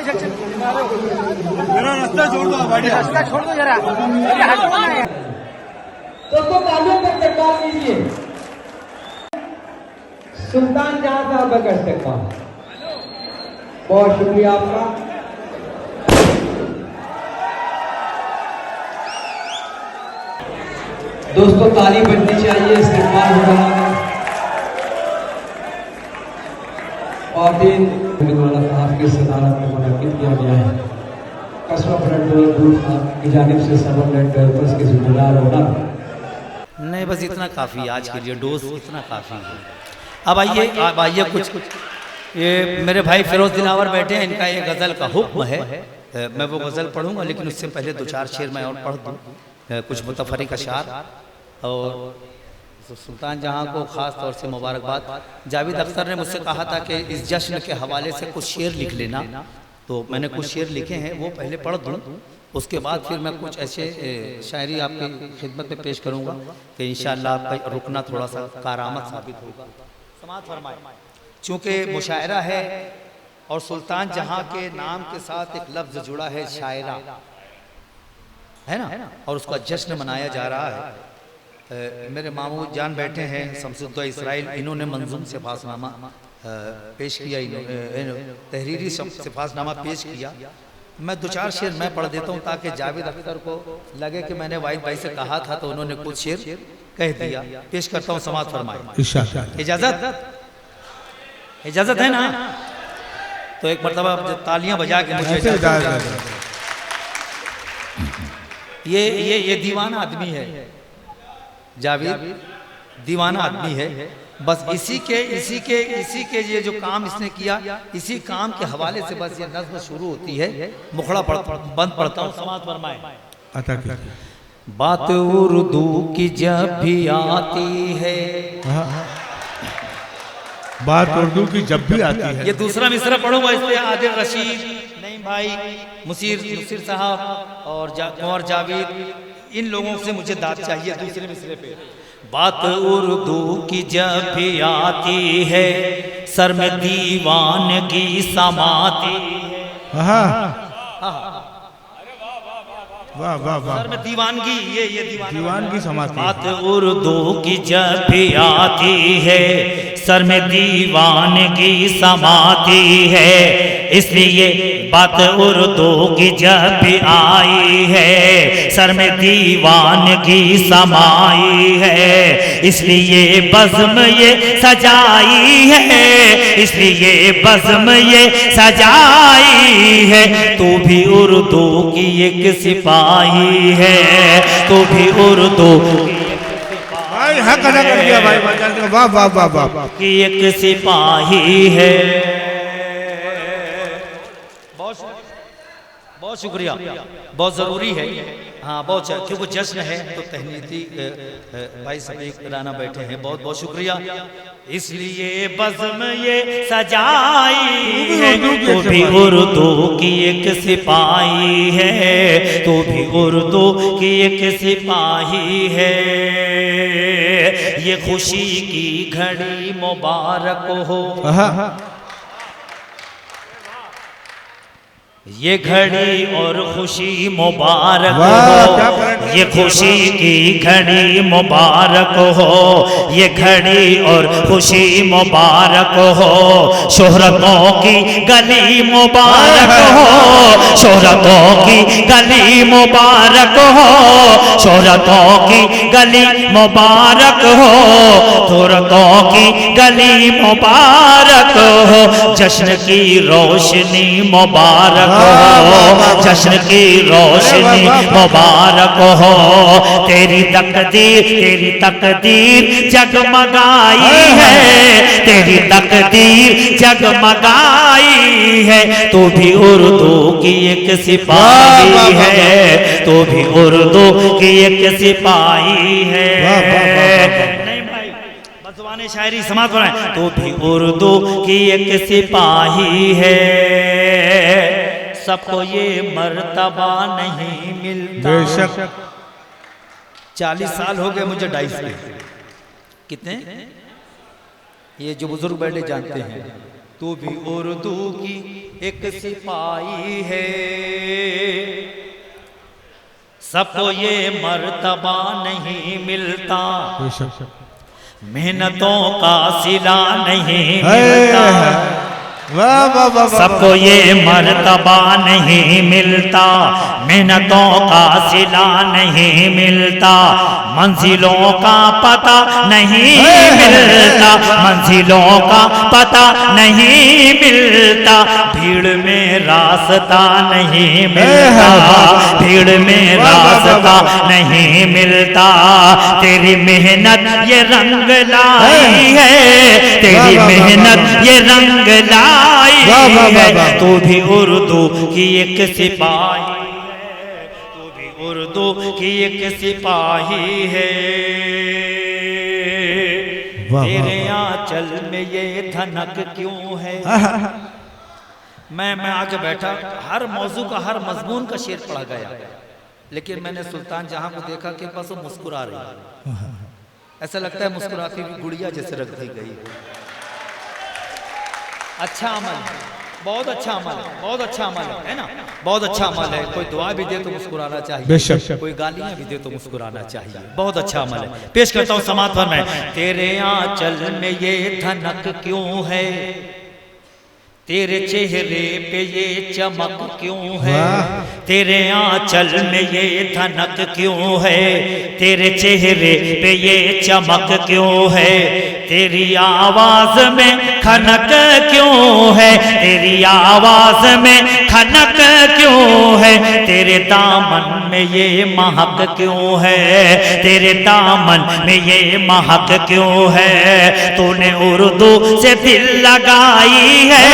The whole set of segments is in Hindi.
मेरा रास्ता छोड़ दो, रास्ता छोड़ दो जरा, दोस्तों तालियों का सरकार कीजिए सुल्तान जहां साहब का इस्तेमाल। बहुत शुक्रिया आपका। दोस्तों ताली बजनी चाहिए, इस्तेमाल हो रहा है। और दिन साहब की सदारत में मुनक्किद किया गया है। कस्बा ब्लड दूर साहब की जानिब से सब ब्लड डोनर्स के जिम्मेदार होना नहीं, बस इतना काफ़ी आज के लिए, डोज इतना काफ़ी है। अब आइए कुछ ये मेरे भाई फिरोज दिलावर बैठे हैं, इनका ये गज़ल का हुक्म है। मैं वो गज़ल पढ़ूंगा, लेकिन उससे पहले दो चार शेर मैं और पढ़ दूँ, कुछ मुतफरिक अशार। और सुल्तान जहां को ख़ास तौर से मुबारकबाद। जावेद अख्तर ने मुझसे कहा था कि इस जश्न के हवाले से कुछ शेर लिख लेना, तो मैंने कुछ शेर लिखे हैं, वो पहले पढ़ दूँ, उसके बाद फिर मैं कुछ ऐसे शायरी आपकी खिदमत में पेश करूँगा कि इंशाअल्लाह आपका रुकना थोड़ा सा कारामत साबित होगा। समाअत फरमाए। चूँकि मुशायरा है और सुल्तान जहां के नाम के साथ एक लफ्ज़ जुड़ा है शायरा, है ना, और उसका जश्न मनाया जा रहा है। मेरे मामू जान बैठे हैं शमसुद्दौला इसराइल, इन्होंने मंजूम सिफासनामा पेश किया, तहरीरी सिफासनामा पेश किया। मैं दो चार शेर मैं पढ़ देता हूँ ताकि जावेद अख्तर को लगे कि मैंने वाहिद भाई से कहा था, तो उन्होंने कुछ शेर कह दिया। पेश करता हूँ, समाअत फरमाए। इजाजत है ना? तो एक मरतबा तालियां बजा के मुझे ये दीवाना आदमी है, जावेद दीवाना आदमी है। बस इसी के ये जो काम इसने किया, इसी काम के हवाले से बस ये नज़्म शुरू होती है। मुखड़ा बंद पढ़ता हूँ, समाअत फरमाए। बात उर्दू की जब भी आती है, बात उर्दू की जब भी आती है। ये दूसरा मिसरा पढ़ूंगा, इस पे आदिल रशीद, नहीं भाई मुसीर साहब और जावेद, इन लोगों से मुझे दाद चाहिए दूसरे मिसरे पे। बात उर्दू की जब भी आती है, सर में दीवानगी समाती है। वाह वाह वाह, सर में दीवानगी, ये दीवानगी समाती। बात उर्दू की जब भी आती है, सर में दीवानगी समाती है, इसलिए बात उर्दू की जब भी आई है, सर में दीवानगी समाई है, इसलिए बज़्म ये सजाई है, इसलिए बज़्म ये सजाई है। तू भी उर्दू की एक सिपाही है, तू भी उर्दू भाई हक अदा कर दिया भाई, वाह वाह वाह वाह, की एक सिपाही है। बहुत शुक्रिया, बहुत ज़रूरी है। हाँ बहुत, क्योंकि जश्न है तो तहनीती भाई सब एक राना बैठे हैं, बहुत बहुत शुक्रिया। इसलिए बज़्म ये सजाई है, तो भी उर्दू की एक सिपाही है, तो भी उर्दू की एक सिपाही है। ये खुशी की घड़ी मुबारक हो, ये घड़ी और खुशी मुबारक हो, ये खुशी की घड़ी मुबारक हो, ये घड़ी और खुशी मुबारक हो। शोहरतों की गली मुबारक हो, शोहरतों की गली मुबारक हो, शोहरतों की गली मुबारक हो, शोहरतों की गली मुबारक हो। जश्न की रोशनी मुबारक हो, जश्न की रोशनी मुबारक हो। तेरी तकदीर जगमगाई है, तेरी तकदीर जगमगाई है। तू भी उर्दू की एक सिपाही है, तू भी उर्दू की एक सिपाही है। नहीं भाई, बज़वाने शायरी समाअत फरमाए। तू भी उर्दू की एक सिपाही है, सबको ये मर्तबा नहीं मिलता। बेशक 40 साल हो गए मुझे डाइस के। कितने? ये जो बुजुर्ग बैठे जानते हैं, तू भी उर्दू की एक सिपाही है। सबको ये मर्तबा नहीं मिलता, मेहनतों का सिला नहीं मिलता। वाह वाह वाह, सबको ये मर्तबा नहीं मिलता, मेहनतों का सिला नहीं मिलता। मंजिलों का पता नहीं मिलता, मंजिलों का पता नहीं मिलता। भीड़ में रास्ता नहीं मिलता, भीड़ में रास्ता नहीं मिलता। तेरी मेहनत ये रंग लाई है, तेरी मेहनत ये रंग लाई है। तू भी उर्दू की एक सिपाही है, तू भी उर्दू की एक सिपाही है। तेरे आंचल में ये धनक क्यों है। मैं आके बैठा, हर मौजू का हर मजमून का शेर पढ़ा गया, लेकिन मैंने सुल्तान जहां को देखा कि बस वो मुस्कुरा रही है। ऐसा लगता है मुस्कुराती हुई गुड़िया जैसे रख दी गई। अच्छा अमल, बहुत अच्छा अमल है, बहुत अच्छा अमल है ना, बहुत अच्छा अमल है। कोई दुआ भी दे तो मुस्कुराना चाहिए, कोई गालियां भी दे तो मुस्कुराना चाहिए। बहुत अच्छा अमल है। पेश करता हूँ समात पर मैं। तेरे आंचल में ये धनक क्यों है, तेरे चेहरे पे ये चमक क्यों है। तेरे आंचल में ये धनक क्यों है, तेरे चेहरे पे ये चमक क्यों है। तेरी आवाज में खनक क्यों है, तेरी आवाज में खनक क्यों है। तेरे दामन में ये महक क्यों है, तेरे दामन में ये महक क्यों है। तूने उर्दू से दिल लगाई है,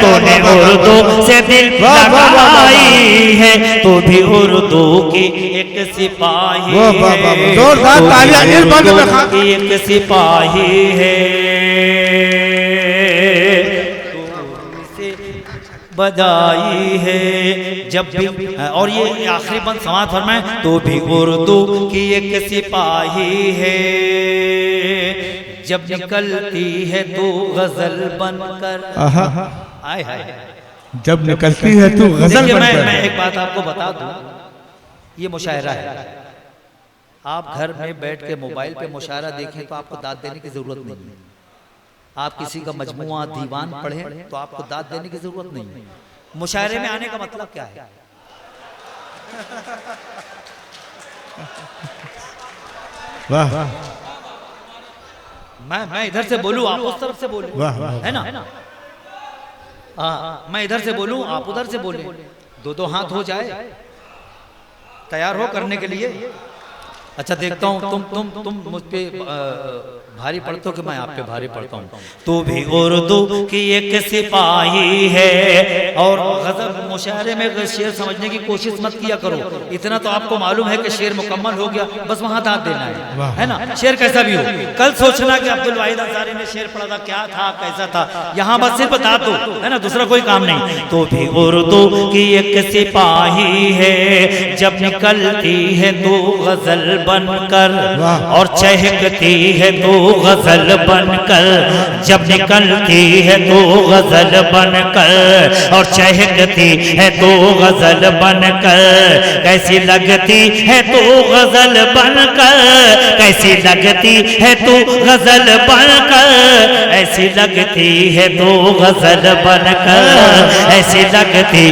तूने उर्दू से दिल लगाई है। तू भी उर्दू की एक सिपाही है, उर्दू की एक सिपाही है। बधाई है जब भी। और ये आखिरी बंद समाज फरमाए, तो भी उर्दू की एक सिपाही है। जब निकलती है तो गजल बनकर, आए हाय, जब निकलती है तू गजल बनकर। मैं एक बात आपको बता दूं, ये मुशायरा है। आप घर में बैठ के मोबाइल पे मुशायरा देखें तो आपको दाद देने की जरूरत नहीं है। आप किसी का मजमुआ दीवान पढ़ें तो आपको दाद देने की जरूरत नहीं है। मुशायरे में आने का मतलब क्या है? वाह, मैं इधर से बोलूं, आप उस तरफ से बोलूं, है ना? हाँ, मैं इधर से बोलूं, आप उधर से बोलें, दो हाथ हो जाए, तैयार हो करने के लिए। अच्छा देखता हूँ तुम मुझ पे भारी पड़ते हो कि मैं आप पे भारी पड़ता हूँ। तू भी उर्दू की एक सिपाही है। और गजल मुशायरे में शेर समझने की कोशिश मत किया करो, इतना तो आपको मालूम है कि शेर मुकम्मल हो गया, बस वहां दाद देना है ना। शेर कैसा भी हो, कल सोचना कि अब्दुल वाहिद अंसारी ने शेर पढ़ा था, क्या था, कैसा था, यहाँ बस सिर्फ दाद दो, है ना, दूसरा कोई काम नहीं। तो भी उर्दू की एक सिपाही है। जब निकलती है तो गजल बनकर, और चहकती है तो गजल बनकर। जब निकलती है तो गजल बनकर, और चहकती है तो गजल बनकर। कैसी लगती है तो गजल बनकर, कैसी लगती है तो गजल बनकर। ऐसी लगती है तो गजल बनकर, ऐसी लगती,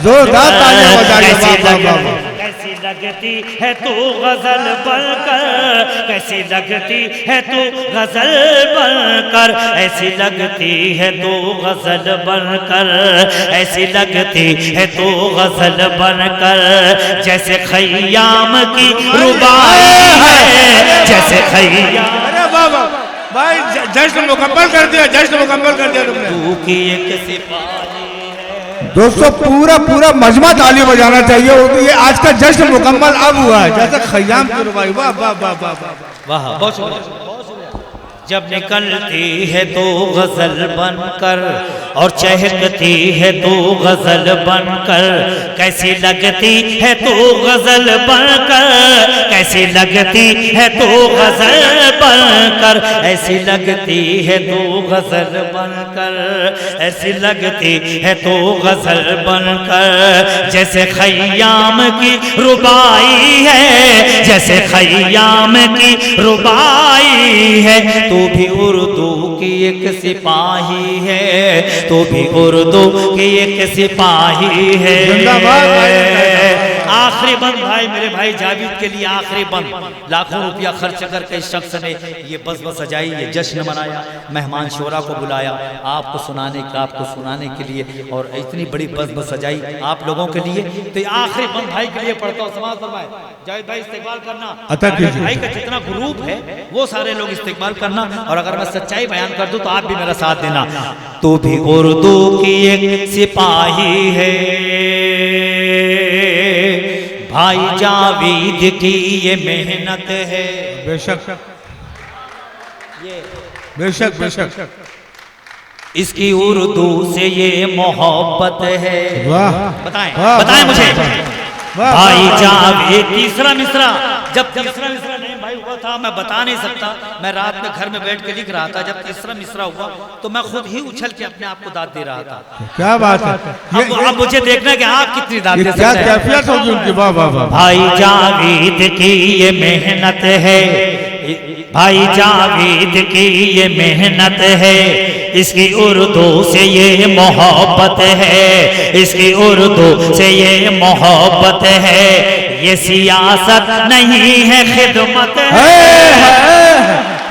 जोरदार तालियां बजाइए। कैसी लगती है तो गजल बनकर, कैसी लगती है तो गजल बनकर। ऐसी लगती है तो गजल बनकर, ऐसी लगती है तो गजल बनकर। जैसे खय्याम की रुबाई है, जैसे खय्याम। अरे बाबा भाई, जश्न मुकम्मल कर दिया, जश्न मुकम्मल कर दिया तुमने। तू की एक सिपाही। दोस्तों पूरा मजमा ताली बजाना चाहिए। ये आज का जश्न मुकम्मल अब हुआ है, जैसे खय्याम की रुबाई। वाह वाह वाह वाह वाह, बहुत शुक्रिया। जब निकलती है तो गजल बनकर, और चहकती है तो गजल बनकर। कैसी लगती है तो गजल बनकर, कैसी लगती है तो गजल बनकर, ऐसी लगती है तो गजल बनकर, ऐसी लगती है तो गजल बनकर, जैसे खय्याम की रुबाई है, जैसे खय्याम की रुबाई है, तू भी उर्दू की एक सिपाही है, तू भी उर्दू की एक सिपाही है। आखिरी बंद भाई, मेरे भाई जावेद के लिए आखिरी बंद। लाखों रुपया खर्च करके इस शख्स ने ये बज़म सजाई, ये जश्न मनाया, मेहमान शोरा को बुलाया आपको सुनाने के लिए, और इतनी बड़ी बज़म सजाई आप लोगों के लिए। तो ये आखिरी बंद भाई के लिए पढ़ता हूँ, समाज फरमाए जावेद भाई इस्तेक़बाल करना, भाई का जितना ग्रुप है वो सारे लोग इस्तेक़बाल करना, और अगर मैं सच्चाई बयान कर दूं तो आप भी मेरा साथ देना। तू भी उर्दू की एक सिपाही है, भाई जावेद की ये मेहनत है। बेशक बेशक बेशक, इसकी उर्दू से ये मोहब्बत है। वाह बताएं वाह, बताएं वाह, मुझे। वाह, भाई वाह, जावेद तीसरा मिसरा, जब तीसरा मिसरा नहीं भाई हुआ था, मैं बता नहीं सकता, मैं रात में घर में बैठ के लिख रहा था, जब तीसरा मिसरा हुआ तो मैं खुद ही उछल के अपने आप को दाद दे रहा था। क्या बात है। अब मुझे देखना है कि आप कितनी दाद दे क्या सकते हैं। कैफियत होगी उनकी। वाह वाह वाह। भाई जावेद की ये मेहनत है, भाई जावेद की ये मेहनत है, इसकी उर्दू से ये मोहब्बत है, इसकी उर्दू से ये मोहब्बत है, ये सियासत नहीं है खिदमत है।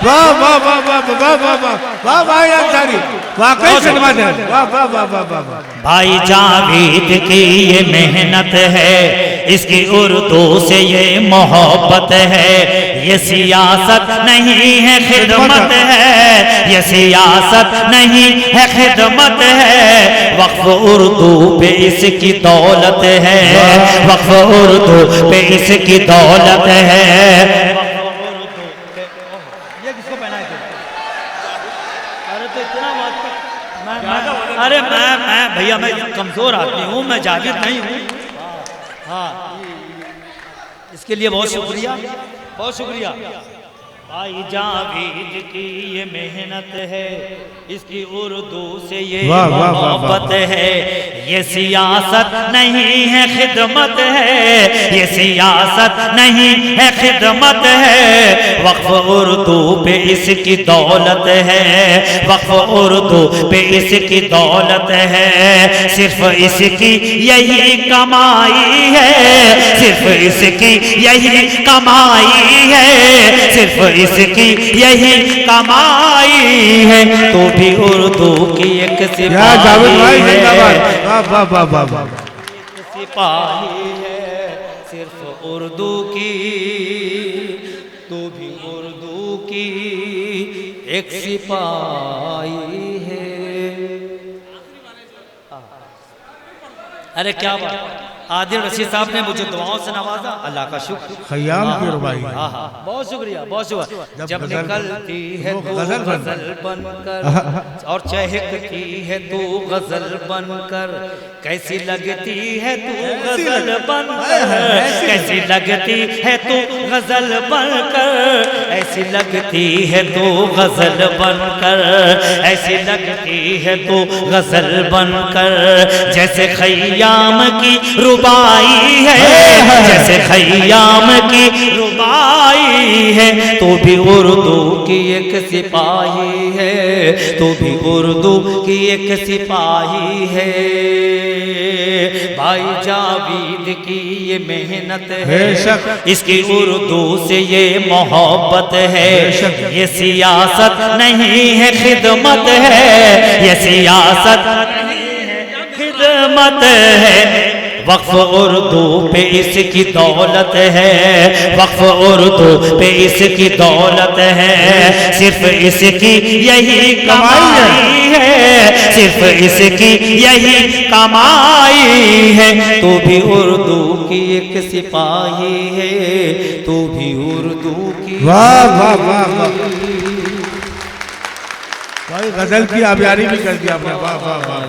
वाह वाह वाह वाह वाह वाह वाह वाह भाई अंसारी, वाकई खिदमत है। वाह वाह वाह वाह वाह। भाई जावेद की ये मेहनत है, इसकी उर्दू से ये मोहब्बत है, ये सियासत नहीं है खिदमत है, ये सियासत नहीं है खिदमत है, वक्फ उर्दू पे इसकी दौलत है, वक्फ उर्दू पे इसकी दौलत है। ये किसको पहनाए थे? अरे तो इतना अरे मैं भैया मैं कमजोर आदमी हूँ, मैं जावेद नहीं हूँ। हाँ इसके लिए बहुत शुक्रिया, बहुत शुक्रिया। भाई जावेद की ये मेहनत है, इसकी उर्दू से ये मोहब्बत है, ये सियासत नहीं है खिदमत है, ये सियासत नहीं है खिदमत है, वक्फ उर्दू पे इसकी दौलत है, वक्फ उर्दू पे इसकी दौलत है, सिर्फ इसकी यही कमाई है, सिर्फ इसकी यही कमाई है, सिर्फ इसकी यही कमाई है, तो भी उर्दू की एक सिपाही है, सिपाही है, सिर्फ उर्दू की, तो भी उर्दू की एक सिपाही है। अरे क्या बात, आदिल रशीद साहब ने मुझे दुआओं से नवाजा, अल्लाह का शुक्र। खय्याम की रुबाई। बहुत शुक्रिया, बहुत शुक्रिया। जब निकलती है तू गजल बनकर, और चहकती है तू गजल बनकर, कैसी लगती है तू गजल बनकर, कैसी लगती है तू गजल बनकर, ऐसी लगती है तू गजल बनकर, ऐसी लगती है तू गजल बनकर, जैसे खय्याम की रुबाई है, जैसे खय्याम की रुबाई है, तो भी उर्दू की एक सिपाही है, तो भी उर्दू की एक सिपाही है। भाई जावेद की ये मेहनत है, इसकी उर्दू से ये मोहब्बत है, ये सियासत नहीं है खिदमत है, ये सियासत नहीं है खिदमत है, वक्फ उर्दू पे इसकी दौलत है, वक्फ उर्दू पे इसकी दौलत है, सिर्फ इसकी यही कमाई है, सिर्फ इसकी यही कमाई है, तो भी उर्दू की एक सिपाही है, तो भी उर्दू की। वाह वाह वाह वाह भाई, गजल की आबियारी भी कर दिया आपने। वाह वाह वाह।